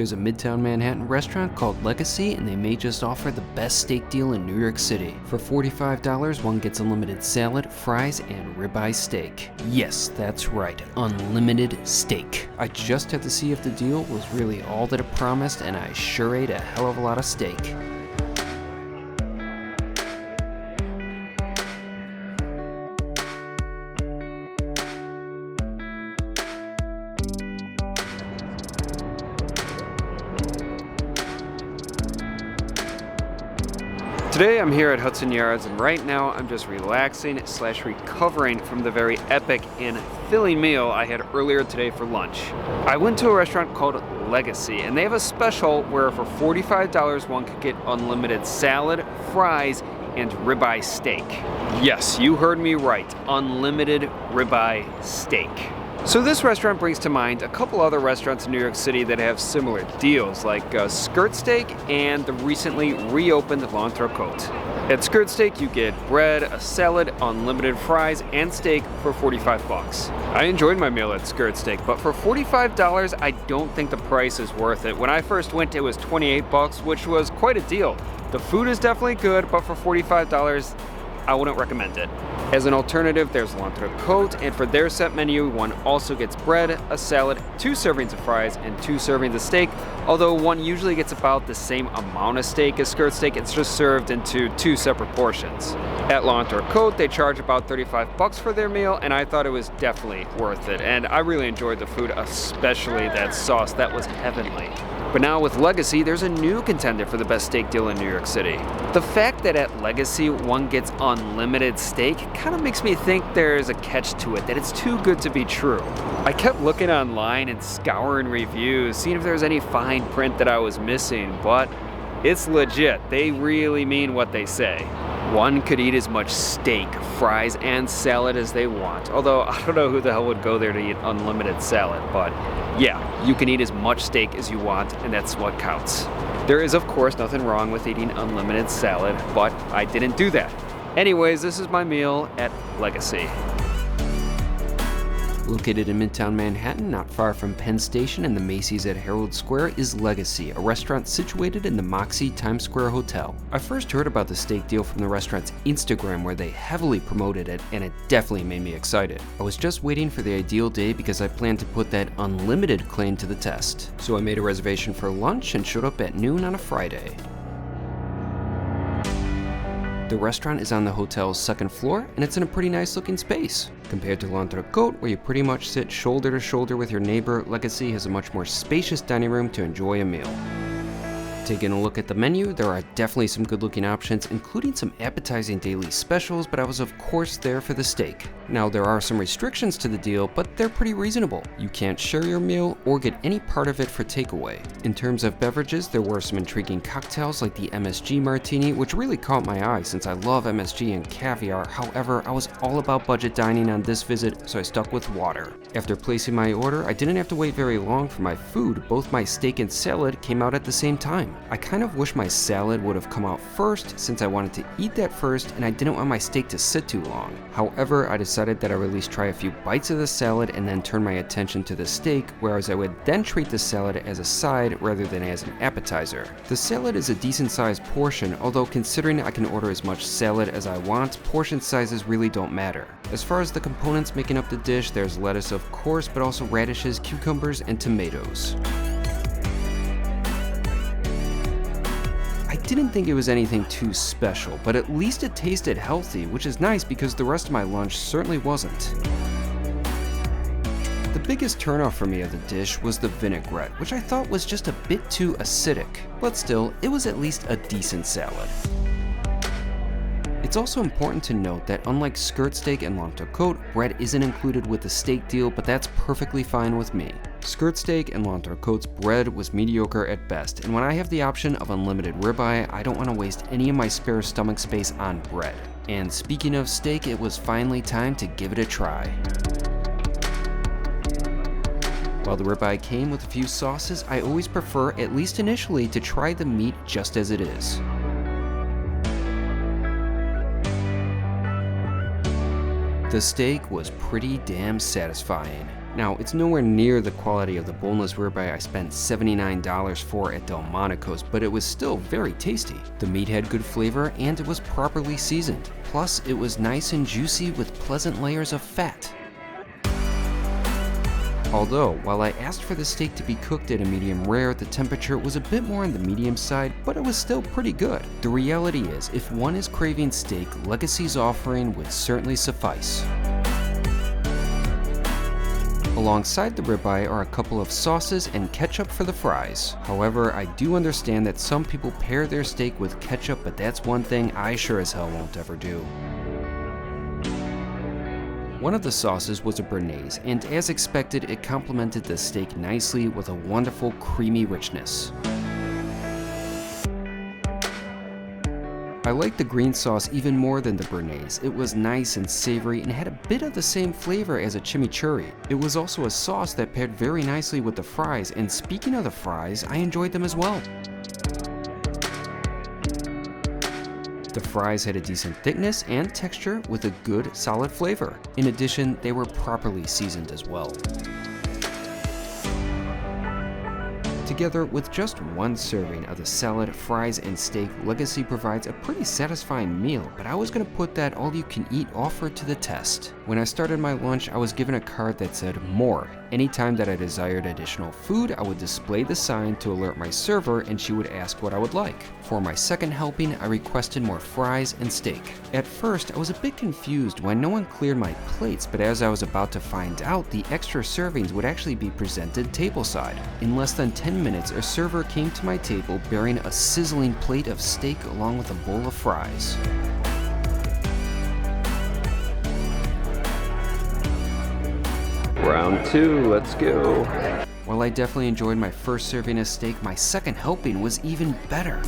There's a Midtown Manhattan restaurant called Legasea, and they may just offer the best steak deal in New York City. For $45, one gets unlimited salad, fries, and ribeye steak. Yes, that's right, unlimited steak. I just had to see if the deal was really all that it promised, and I sure ate a hell of a lot of steak. Today I'm here at Hudson Yards, and right now I'm just relaxing / recovering from the very epic and filling meal I had earlier today for lunch. I went to a restaurant called Legasea, and they have a special where for $45 one could get unlimited salad, fries, and ribeye steak. Yes, you heard me right, unlimited ribeye steak. So this restaurant brings to mind a couple other restaurants in New York City that have similar deals, like Skirt Steak and the recently reopened L'Entrecôte. At Skirt Steak, you get bread, a salad, unlimited fries, and steak for $45. I enjoyed my meal at Skirt Steak, but for $45, I don't think the price is worth it. When I first went, it was $28, which was quite a deal. The food is definitely good, but for $45, I wouldn't recommend it. As an alternative, there's L'Entrecôte, and for their set menu, one also gets bread, a salad, 2 servings of fries, and 2 servings of steak. Although one usually gets about the same amount of steak as Skirt Steak, it's just served into 2 separate portions. At L'Entrecôte, they charge about $35 for their meal, and I thought it was definitely worth it. And I really enjoyed the food, especially that sauce. That was heavenly. But now with Legasea, there's a new contender for the best steak deal in New York City. The fact that at Legasea one gets unlimited steak kind of makes me think there's a catch to it, that it's too good to be true. I kept looking online and scouring reviews, seeing if there's any fine print that I was missing, but it's legit. They really mean what they say. One could eat as much steak, fries, and salad as they want. Although, I don't know who the hell would go there to eat unlimited salad, but yeah, you can eat as much steak as you want, and that's what counts. There is, of course, nothing wrong with eating unlimited salad, but I didn't do that. Anyways, this is my meal at Legasea. Located in Midtown Manhattan, not far from Penn Station and the Macy's at Herald Square, is Legasea, a restaurant situated in the Moxie Times Square Hotel. I first heard about the steak deal from the restaurant's Instagram, where they heavily promoted it, and it definitely made me excited. I was just waiting for the ideal day because I planned to put that unlimited claim to the test. So I made a reservation for lunch and showed up at noon on a Friday. The restaurant is on the hotel's 2nd floor, and it's in a pretty nice looking space. Compared to L'Entrecôte, where you pretty much sit shoulder to shoulder with your neighbor, Legasea has a much more spacious dining room to enjoy a meal. Taking a look at the menu, there are definitely some good looking options, including some appetizing daily specials, but I was of course there for the steak. Now there are some restrictions to the deal, but they're pretty reasonable. You can't share your meal or get any part of it for takeaway. In terms of beverages, there were some intriguing cocktails like the MSG Martini, which really caught my eye since I love MSG and caviar. However, I was all about budget dining on this visit, so I stuck with water. After placing my order, I didn't have to wait very long for my food. Both my steak and salad came out at the same time. I kind of wish my salad would have come out first, since I wanted to eat that first and I didn't want my steak to sit too long. However, I decided that I would at least try a few bites of the salad and then turn my attention to the steak, whereas I would then treat the salad as a side rather than as an appetizer. The salad is a decent sized portion, although considering I can order as much salad as I want, portion sizes really don't matter. As far as the components making up the dish, there's lettuce of course, but also radishes, cucumbers, and tomatoes. I didn't think it was anything too special, but at least it tasted healthy, which is nice because the rest of my lunch certainly wasn't. The biggest turnoff for me of the dish was the vinaigrette, which I thought was just a bit too acidic, but still, it was at least a decent salad. It's also important to note that unlike Skirt Steak and L'Entrecôte, bread isn't included with the steak deal, but that's perfectly fine with me. Skirt Steak and L'Entrecôte's bread was mediocre at best, and when I have the option of unlimited ribeye, I don't want to waste any of my spare stomach space on bread. And speaking of steak, it was finally time to give it a try. While the ribeye came with a few sauces, I always prefer, at least initially, to try the meat just as it is. The steak was pretty damn satisfying. Now, it's nowhere near the quality of the boneless ribeye I spent $79 for at Delmonico's, but it was still very tasty. The meat had good flavor and it was properly seasoned. Plus, it was nice and juicy with pleasant layers of fat. Although, while I asked for the steak to be cooked at a medium rare, the temperature was a bit more on the medium side, but it was still pretty good. The reality is, if one is craving steak, Legasea's offering would certainly suffice. Alongside the ribeye are a couple of sauces and ketchup for the fries. However, I do understand that some people pair their steak with ketchup, but that's one thing I sure as hell won't ever do. One of the sauces was a béarnaise, and as expected, it complemented the steak nicely with a wonderful creamy richness. I liked the green sauce even more than the béarnaise. It was nice and savory and had a bit of the same flavor as a chimichurri. It was also a sauce that paired very nicely with the fries, and speaking of the fries, I enjoyed them as well. The fries had a decent thickness and texture with a good, solid flavor. In addition, they were properly seasoned as well. Together with just one serving of the salad, fries, and steak, Legasea provides a pretty satisfying meal, but I was going to put that all-you-can-eat offer to the test. When I started my lunch, I was given a card that said more. Anytime that I desired additional food, I would display the sign to alert my server and she would ask what I would like. For my second helping, I requested more fries and steak. At first, I was a bit confused why no one cleared my plates, but as I was about to find out, the extra servings would actually be presented tableside. In less than 10 minutes, a server came to my table bearing a sizzling plate of steak along with a bowl of fries. Round 2, let's go. While I definitely enjoyed my first serving of steak, my second helping was even better.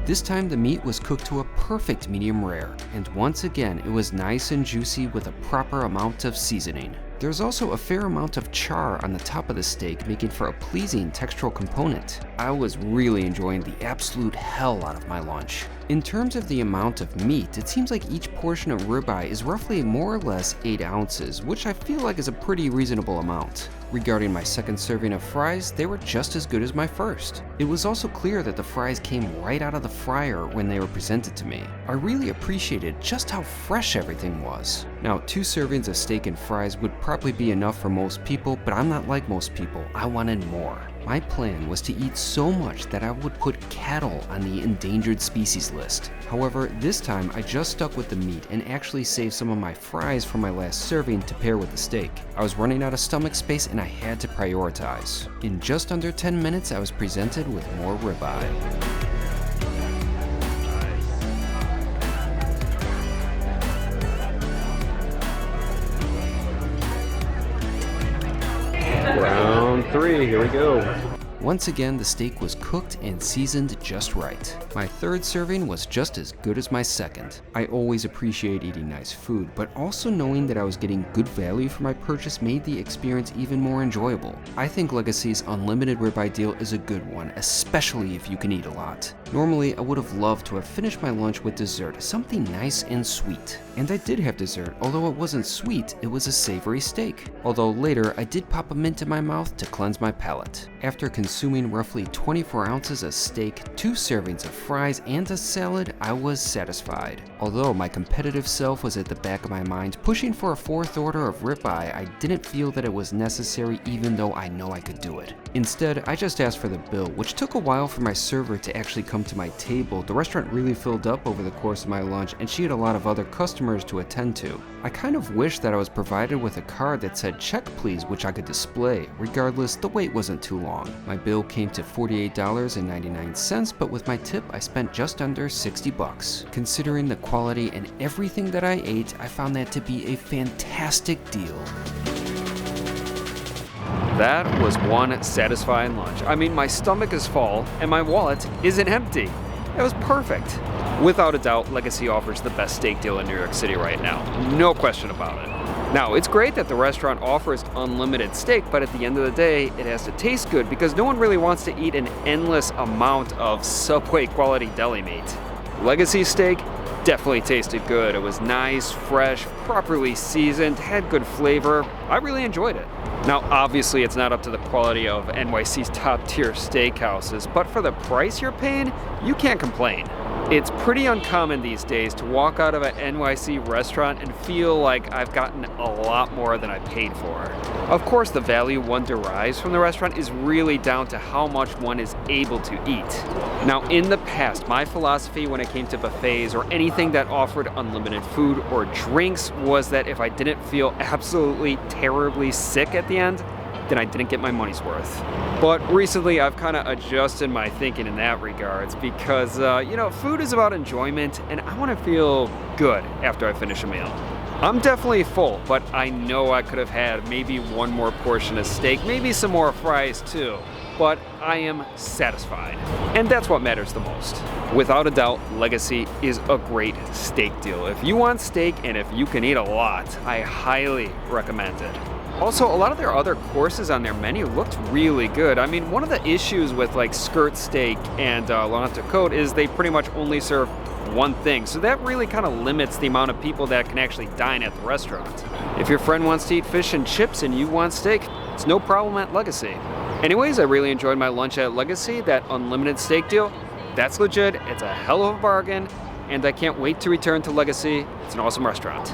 This time the meat was cooked to a perfect medium rare, and once again it was nice and juicy with a proper amount of seasoning. There's also a fair amount of char on the top of the steak, making for a pleasing textural component. I was really enjoying the absolute hell out of my lunch. In terms of the amount of meat, it seems like each portion of ribeye is roughly more or less 8 ounces, which I feel like is a pretty reasonable amount. Regarding my second serving of fries, they were just as good as my first. It was also clear that the fries came right out of the fryer when they were presented to me. I really appreciated just how fresh everything was. Now, 2 servings of steak and fries would probably be enough for most people, but I'm not like most people. I wanted more. My plan was to eat so much that I would put cattle on the endangered species list. However, this time I just stuck with the meat and actually saved some of my fries for my last serving to pair with the steak. I was running out of stomach space and I had to prioritize. In just under 10 minutes, I was presented with more ribeye. Round 3, here we go. Once again, the steak was cooked and seasoned just right. My third serving was just as good as my second. I always appreciate eating nice food, but also knowing that I was getting good value for my purchase made the experience even more enjoyable. I think Legasea's unlimited ribeye deal is a good one, especially if you can eat a lot. Normally, I would have loved to have finished my lunch with dessert, something nice and sweet. And I did have dessert, although it wasn't sweet, it was a savory steak. Although later, I did pop a mint in my mouth to cleanse my palate. After consuming roughly 24 ounces of steak, 2 servings of fries, and a salad, I was satisfied. Although my competitive self was at the back of my mind, pushing for a 4th order of ribeye, I didn't feel that it was necessary even though I know I could do it. Instead, I just asked for the bill, which took a while for my server to actually come to my table. The restaurant really filled up over the course of my lunch, and she had a lot of other customers to attend to. I kind of wish that I was provided with a card that said check please, which I could display. Regardless, the wait wasn't too long. My bill came to $48.99, but with my tip, I spent just under $60. Considering the quality and everything that I ate, I found that to be a fantastic deal. That was one satisfying lunch. I mean, my stomach is full and my wallet isn't empty. It was perfect. Without a doubt, Legasea offers the best steak deal in New York City right now. No question about it. Now, it's great that the restaurant offers unlimited steak, but at the end of the day, it has to taste good because no one really wants to eat an endless amount of Subway quality deli meat. Legasea steak definitely tasted good. It was nice, fresh, properly seasoned, had good flavor. I really enjoyed it. Now, obviously, it's not up to the quality of NYC's top-tier steakhouses, but for the price you're paying, you can't complain. It's pretty uncommon these days to walk out of an NYC restaurant and feel like I've gotten a lot more than I paid for. Of course, the value one derives from the restaurant is really down to how much one is able to eat. Now, in the past, my philosophy when it came to buffets or anything that offered unlimited food or drinks was that if I didn't feel absolutely terribly sick at the end, then I didn't get my money's worth. But recently I've kind of adjusted my thinking in that regards because, food is about enjoyment and I want to feel good after I finish a meal. I'm definitely full, but I know I could have had maybe one more portion of steak, maybe some more fries too, but I am satisfied. And that's what matters the most. Without a doubt, Legasea is a great steak deal. If you want steak and if you can eat a lot, I highly recommend it. Also, a lot of their other courses on their menu looked really good. I mean, one of the issues with like skirt steak and l'entrecôte is they pretty much only serve one thing. So that really kind of limits the amount of people that can actually dine at the restaurant. If your friend wants to eat fish and chips and you want steak, it's no problem at Legasea. Anyways, I really enjoyed my lunch at Legasea. That unlimited steak deal, that's legit. It's a hell of a bargain. And I can't wait to return to Legasea. It's an awesome restaurant.